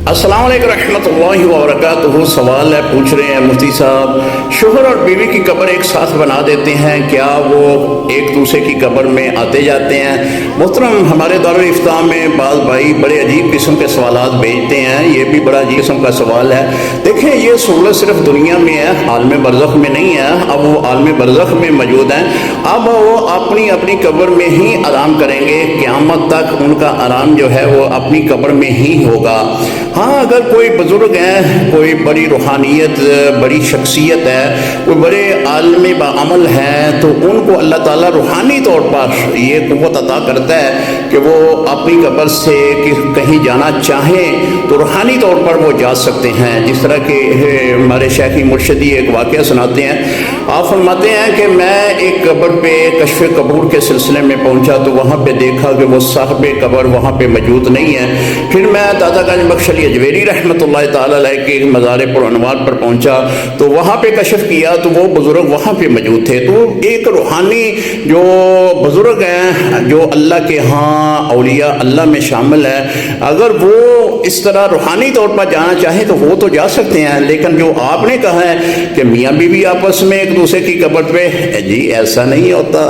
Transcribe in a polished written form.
अस्सलाम वालेकुम रहमतुल्लाहि व बरकातुहू। सवाल है, पूछ रहे हैं मुफ्ती साहब, शोहर और बीवी की कब्र एक साथ बना देते हैं, क्या वो एक दूसरे की कब्र में आते जाते हैं? मोहतरम, हमारे दारुल इफ्ता में बाज़ भाई बड़े अजीब किस्म के सवालात भेजते हैं, ये भी बड़ा अजीब किस्म का सवाल है। देखें, ये सहूलत सिर्फ दुनिया में है, आलम बरज़ख में नहीं है। अब वो आलम बरज़ख में मौजूद हैं, अब वो अपनी अपनी कब्र में ही आराम करेंगे, क़यामत तक उनका आराम जो है वो अपनी कब्र में ही होगा। हाँ, अगर कोई बुज़ुर्ग है, कोई बड़ी रूहानियत, बड़ी शख्सियत है, कोई बड़े आलम बाअमल है, तो उनको अल्लाह ताला रूहानी तौर पर ये क़ुव्वत अता करता है कि वो अपनी कब्र से कहीं जाना चाहें तो रूहानी तौर पर वो जा सकते हैं। जिस तरह के हमारे शेखी मुर्शदी एक वाक़या सुनाते हैं। आप फरमाते हैं कि मैं एक कब्र पे कश्फ़े कबूर के सिलसिले में पहुंचा तो वहाँ पे देखा कि वो साहिब कब्र वहाँ पे मौजूद नहीं है। फिर मैं दादा गंज बख्श अली अजमेरी रहमतुल्लाह ताला अलैह के मज़ार पुरअनवार पर पहुंचा तो वहाँ पे कशफ किया तो वो बुज़ुर्ग वहाँ पे मौजूद थे। तो एक रूहानी जो बुज़ुर्ग हैं, जो अल्लाह के यहाँ औलिया अल्लाह में शामिल है, अगर वो इस तरह रूहानी तौर पर जाना चाहें तो वो तो जा सकते हैं। लेकिन जो आपने कहा है कि मियाँ बीवी आपस में एक दूसरे की कब्र पे, जी ऐसा नहीं होता।